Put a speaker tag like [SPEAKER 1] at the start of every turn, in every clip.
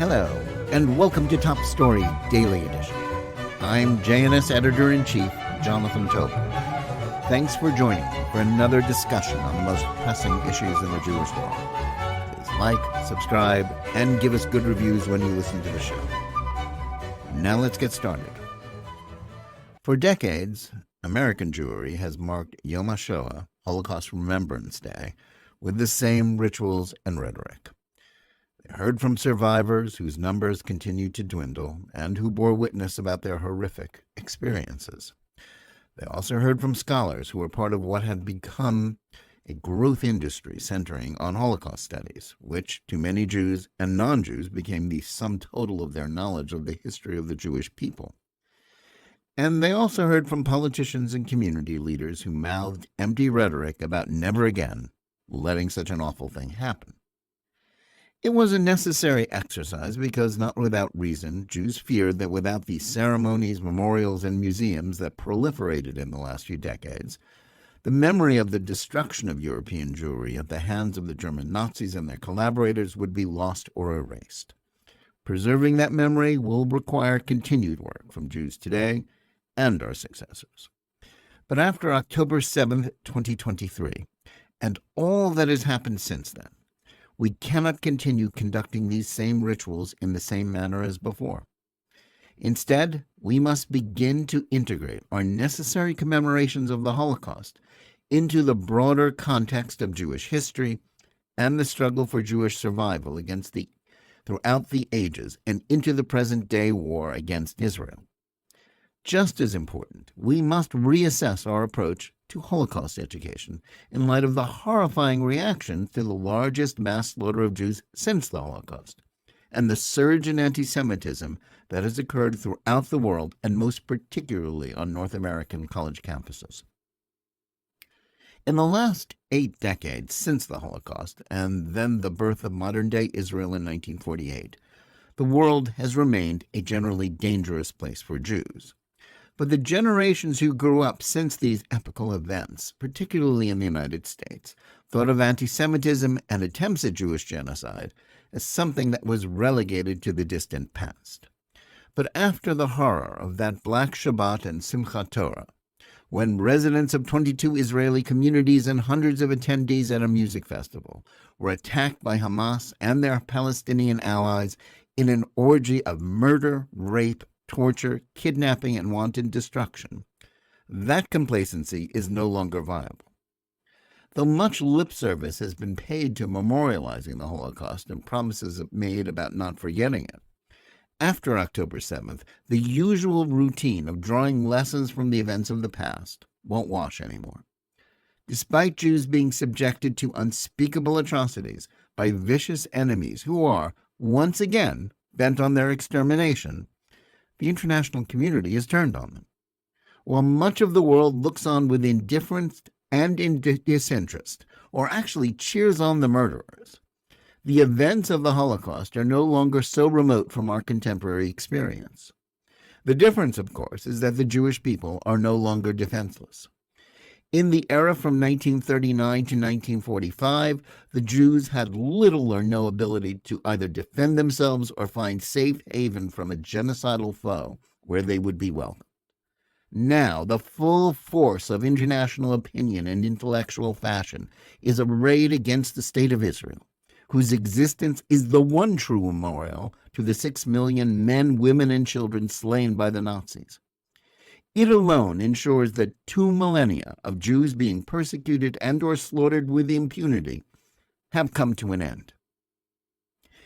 [SPEAKER 1] Hello, and welcome to Top Story Daily Edition. I'm JNS Editor-in-Chief, Jonathan Tobin. Thanks for joining me for another discussion on the most pressing issues in the Jewish world. Please like, subscribe, and give us good reviews when you listen to the show. Now let's get started. For decades, American Jewry has marked Yom Hashoah, Holocaust Remembrance Day, with the same rituals and rhetoric. They heard from survivors whose numbers continue to dwindle and who bore witness about their horrific experiences. They also heard from scholars who were part of what had become a growth industry centering on Holocaust studies, which to many Jews and non-Jews became the sum total of their knowledge of the history of the Jewish people. And they also heard from politicians and community leaders who mouthed empty rhetoric about never again letting such an awful thing happen. It was a necessary exercise because, not without reason, Jews feared that without the ceremonies, memorials, and museums that proliferated in the last few decades, the memory of the destruction of European Jewry at the hands of the German Nazis and their collaborators would be lost or erased. Preserving that memory will require continued work from Jews today and our successors. But after October 7th, 2023, and all that has happened since then, we cannot continue conducting these same rituals in the same manner as before. Instead, we must begin to integrate our necessary commemorations of the Holocaust into the broader context of Jewish history and the struggle for Jewish survival throughout the ages and into the present-day war against Israel. Just as important, we must reassess our approach to Holocaust education in light of the horrifying reaction to the largest mass slaughter of Jews since the Holocaust, and the surge in antisemitism that has occurred throughout the world, and most particularly on North American college campuses. In the last 8 decades since the Holocaust, and then the birth of modern-day Israel in 1948, the world has remained a generally dangerous place for Jews. But the generations who grew up since these epochal events, particularly in the United States, thought of antisemitism and attempts at Jewish genocide as something that was relegated to the distant past. But after the horror of that Black Shabbat and Simchat Torah, when residents of 22 Israeli communities and hundreds of attendees at a music festival were attacked by Hamas and their Palestinian allies in an orgy of murder, rape, torture, kidnapping, and wanton destruction, that complacency is no longer viable. Though much lip service has been paid to memorializing the Holocaust and promises made about not forgetting it, after October 7th, the usual routine of drawing lessons from the events of the past won't wash anymore. Despite Jews being subjected to unspeakable atrocities by vicious enemies who are, once again, bent on their extermination, the international community has turned on them. While much of the world looks on with indifference and disinterest, or actually cheers on the murderers, the events of the Holocaust are no longer so remote from our contemporary experience. The difference, of course, is that the Jewish people are no longer defenseless. In the era from 1939 to 1945, the Jews had little or no ability to either defend themselves or find safe haven from a genocidal foe where they would be welcomed. Now, the full force of international opinion and intellectual fashion is arrayed against the State of Israel, whose existence is the one true memorial to the 6 million men, women, and children slain by the Nazis. It alone ensures that 2 millennia of Jews being persecuted and or slaughtered with impunity have come to an end.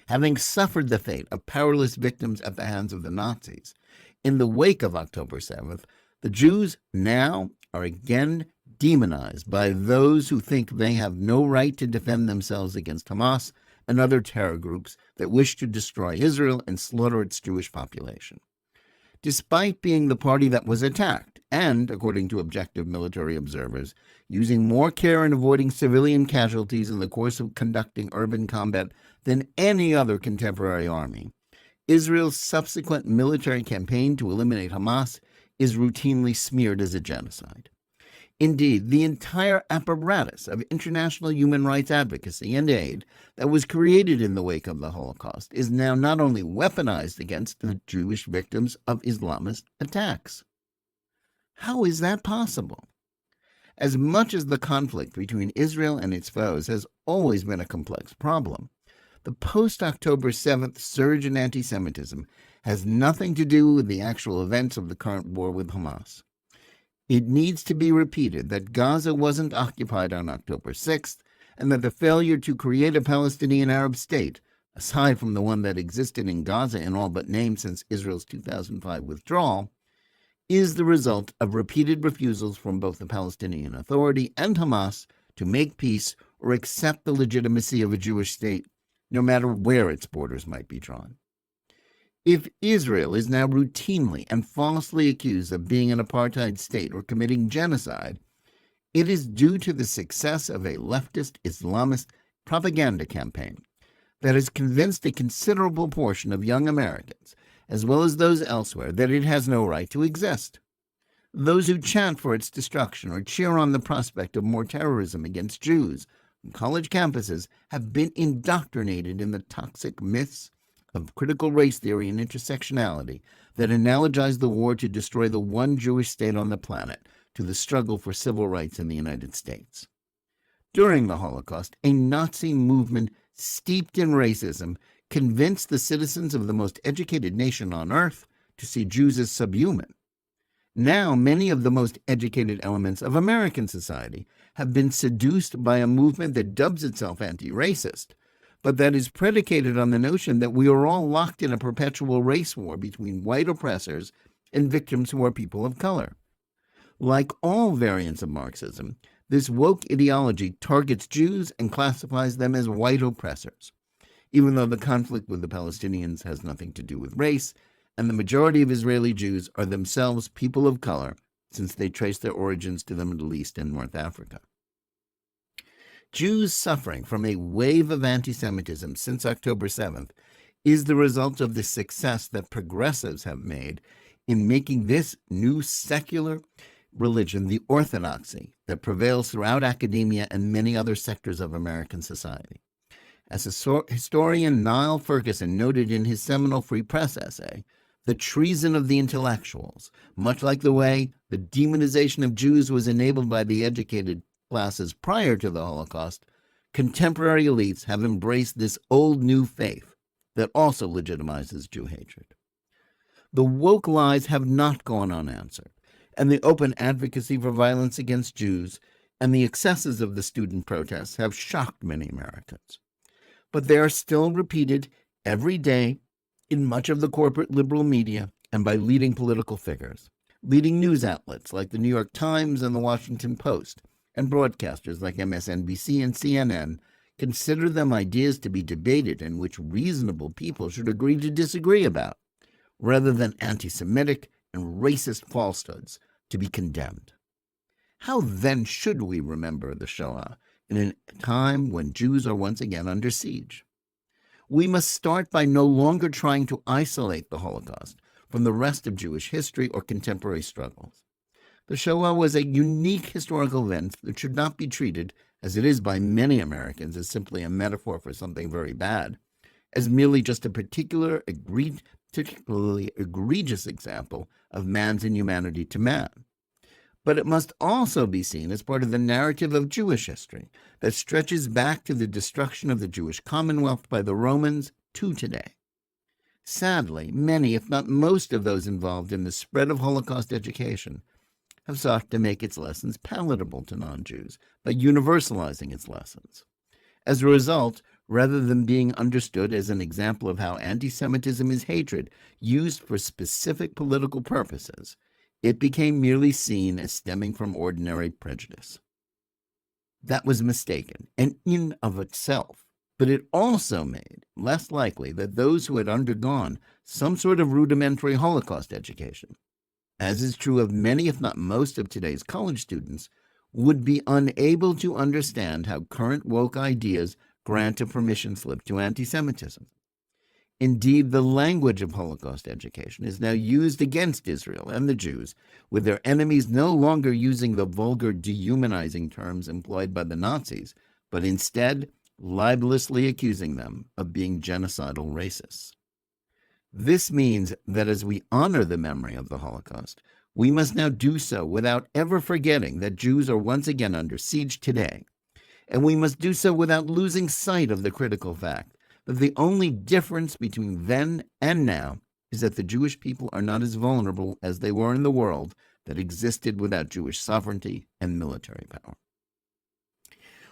[SPEAKER 1] Having suffered the fate of powerless victims at the hands of the Nazis, in the wake of October 7th, the Jews now are again demonized by those who think they have no right to defend themselves against Hamas and other terror groups that wish to destroy Israel and slaughter its Jewish population. Despite being the party that was attacked, and, according to objective military observers, using more care in avoiding civilian casualties in the course of conducting urban combat than any other contemporary army, Israel's subsequent military campaign to eliminate Hamas is routinely smeared as a genocide. Indeed, the entire apparatus of international human rights advocacy and aid that was created in the wake of the Holocaust is now not only weaponized against the Jewish victims of Islamist attacks. How is that possible? As much as the conflict between Israel and its foes has always been a complex problem, the post-October 7th surge in anti-Semitism has nothing to do with the actual events of the current war with Hamas. It needs to be repeated that Gaza wasn't occupied on October 6th, and that the failure to create a Palestinian Arab state, aside from the one that existed in Gaza in all but name since Israel's 2005 withdrawal, is the result of repeated refusals from both the Palestinian Authority and Hamas to make peace or accept the legitimacy of a Jewish state, no matter where its borders might be drawn. If Israel is now routinely and falsely accused of being an apartheid state or committing genocide, it is due to the success of a leftist Islamist propaganda campaign that has convinced a considerable portion of young Americans, as well as those elsewhere, that it has no right to exist. Those who chant for its destruction or cheer on the prospect of more terrorism against Jews on college campuses have been indoctrinated in the toxic myths of critical race theory and intersectionality that analogize the war to destroy the one Jewish state on the planet to the struggle for civil rights in the United States. During the Holocaust, a Nazi movement steeped in racism convinced the citizens of the most educated nation on earth to see Jews as subhuman. Now, many of the most educated elements of American society have been seduced by a movement that dubs itself anti-racist, but that is predicated on the notion that we are all locked in a perpetual race war between white oppressors and victims who are people of color. Like all variants of Marxism, this woke ideology targets Jews and classifies them as white oppressors, even though the conflict with the Palestinians has nothing to do with race, and the majority of Israeli Jews are themselves people of color, since they trace their origins to the Middle East and North Africa. Jews suffering from a wave of anti-Semitism since October 7th is the result of the success that progressives have made in making this new secular religion the orthodoxy that prevails throughout academia and many other sectors of American society. As historian Niall Ferguson noted in his seminal Free Press essay, the treason of the intellectuals, much like the way the demonization of Jews was enabled by the educated classes prior to the Holocaust, contemporary elites have embraced this old new faith that also legitimizes Jew hatred. The woke lies have not gone unanswered, and the open advocacy for violence against Jews and the excesses of the student protests have shocked many Americans. But they are still repeated every day in much of the corporate liberal media and by leading political figures. Leading news outlets like the New York Times and the Washington Post, and broadcasters like MSNBC and CNN consider them ideas to be debated and which reasonable people should agree to disagree about, rather than anti-Semitic and racist falsehoods to be condemned. How then should we remember the Shoah in a time when Jews are once again under siege? We must start by no longer trying to isolate the Holocaust from the rest of Jewish history or contemporary struggles. The Shoah was a unique historical event that should not be treated, as it is by many Americans, as simply a metaphor for something very bad, as merely just a particularly egregious example of man's inhumanity to man. But it must also be seen as part of the narrative of Jewish history that stretches back to the destruction of the Jewish Commonwealth by the Romans to today. Sadly, many, if not most, of those involved in the spread of Holocaust education have sought to make its lessons palatable to non-Jews by universalizing its lessons. As a result, rather than being understood as an example of how anti-Semitism is hatred used for specific political purposes, it became merely seen as stemming from ordinary prejudice. That was mistaken, and in of itself, but it also made less likely that those who had undergone some sort of rudimentary Holocaust education, as is true of many, if not most, of today's college students, would be unable to understand how current woke ideas grant a permission slip to anti-Semitism. Indeed, the language of Holocaust education is now used against Israel and the Jews, with their enemies no longer using the vulgar, dehumanizing terms employed by the Nazis, but instead libelously accusing them of being genocidal racists. This means that as we honor the memory of the Holocaust, we must now do so without ever forgetting that Jews are once again under siege today, and we must do so without losing sight of the critical fact that the only difference between then and now is that the Jewish people are not as vulnerable as they were in the world that existed without Jewish sovereignty and military power.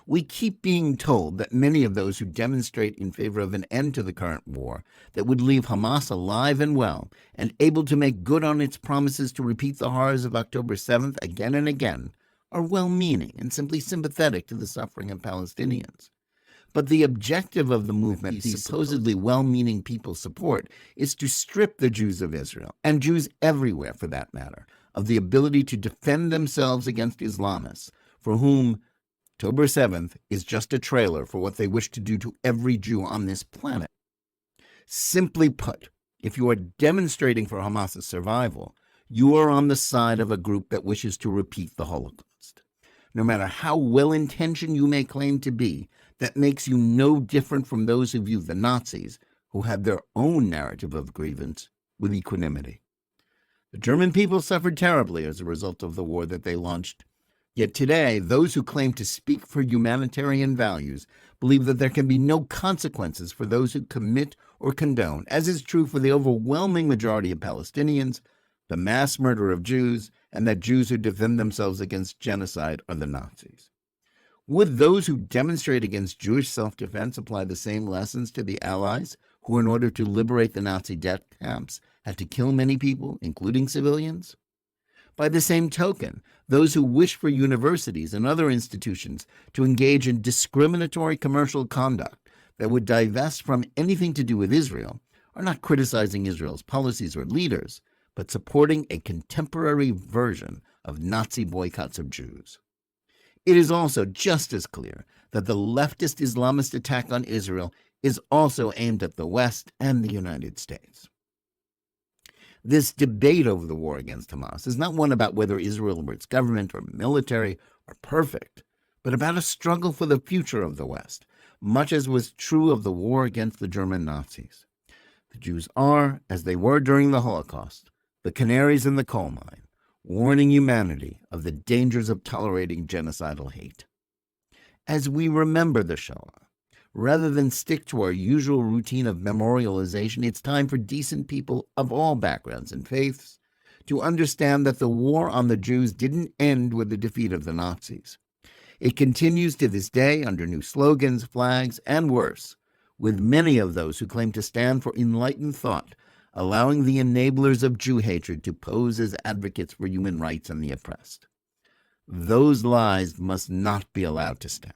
[SPEAKER 1] We keep being told that many of those who demonstrate in favor of an end to the current war that would leave Hamas alive and well and able to make good on its promises to repeat the horrors of October 7th again and again are well-meaning and simply sympathetic to the suffering of Palestinians. But the objective of the movement these supposedly well-meaning people support is to strip the Jews of Israel, and Jews everywhere for that matter, of the ability to defend themselves against Islamists, for whom October 7th is just a trailer for what they wish to do to every Jew on this planet. Simply put, if you are demonstrating for Hamas's survival, you are on the side of a group that wishes to repeat the Holocaust. No matter how well-intentioned you may claim to be, that makes you no different from those who view the Nazis, who had their own narrative of grievance, with equanimity. The German people suffered terribly as a result of the war that they launched. Yet today, those who claim to speak for humanitarian values believe that there can be no consequences for those who commit or condone, as is true for the overwhelming majority of Palestinians, the mass murder of Jews, and that Jews who defend themselves against genocide are the Nazis. Would those who demonstrate against Jewish self-defense apply the same lessons to the Allies, who in order to liberate the Nazi death camps had to kill many people, including civilians? By the same token, those who wish for universities and other institutions to engage in discriminatory commercial conduct that would divest from anything to do with Israel are not criticizing Israel's policies or leaders, but supporting a contemporary version of Nazi boycotts of Jews. It is also just as clear that the leftist Islamist attack on Israel is also aimed at the West and the United States. This debate over the war against Hamas is not one about whether Israel or its government or military are perfect, but about a struggle for the future of the West, much as was true of the war against the German Nazis. The Jews are, as they were during the Holocaust, the canaries in the coal mine, warning humanity of the dangers of tolerating genocidal hate. As we remember the Shoah, rather than stick to our usual routine of memorialization, it's time for decent people of all backgrounds and faiths to understand that the war on the Jews didn't end with the defeat of the Nazis. It continues to this day under new slogans, flags, and worse, with many of those who claim to stand for enlightened thought allowing the enablers of Jew hatred to pose as advocates for human rights and the oppressed. Those lies must not be allowed to stand.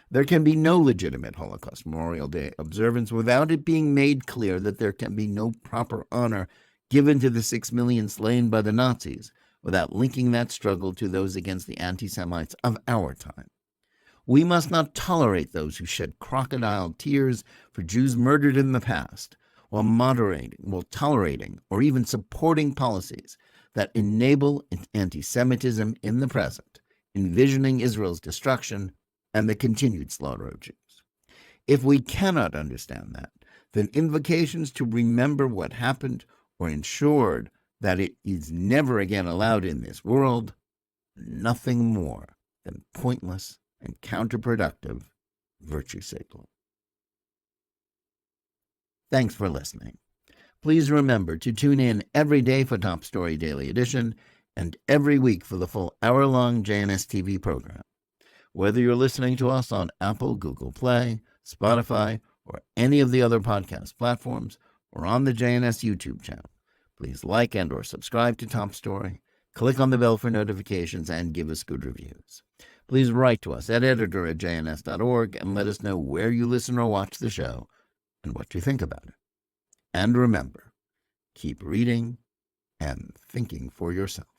[SPEAKER 1] There can be no legitimate Holocaust Memorial Day observance without it being made clear that there can be no proper honor given to the 6 million slain by the Nazis without linking that struggle to those against the anti-Semites of our time. We must not tolerate those who shed crocodile tears for Jews murdered in the past, while tolerating, or even supporting policies that enable antisemitism in the present, envisioning Israel's destruction and the continued slaughter of Jews. If we cannot understand that, then invocations to remember what happened or ensured that it is never again allowed in this world, nothing more than pointless and counterproductive virtue signaling. Thanks for listening. Please remember to tune in every day for Top Story Daily Edition and every week for the full hour-long JNS TV program. Whether you're listening to us on Apple, Google Play, Spotify, or any of the other podcast platforms, or on the JNS YouTube channel, please like and or subscribe to Top Story, click on the bell for notifications, and give us good reviews. Please write to us at editor@jns.org and let us know where you listen or watch the show and what you think about it. And remember, keep reading and thinking for yourself.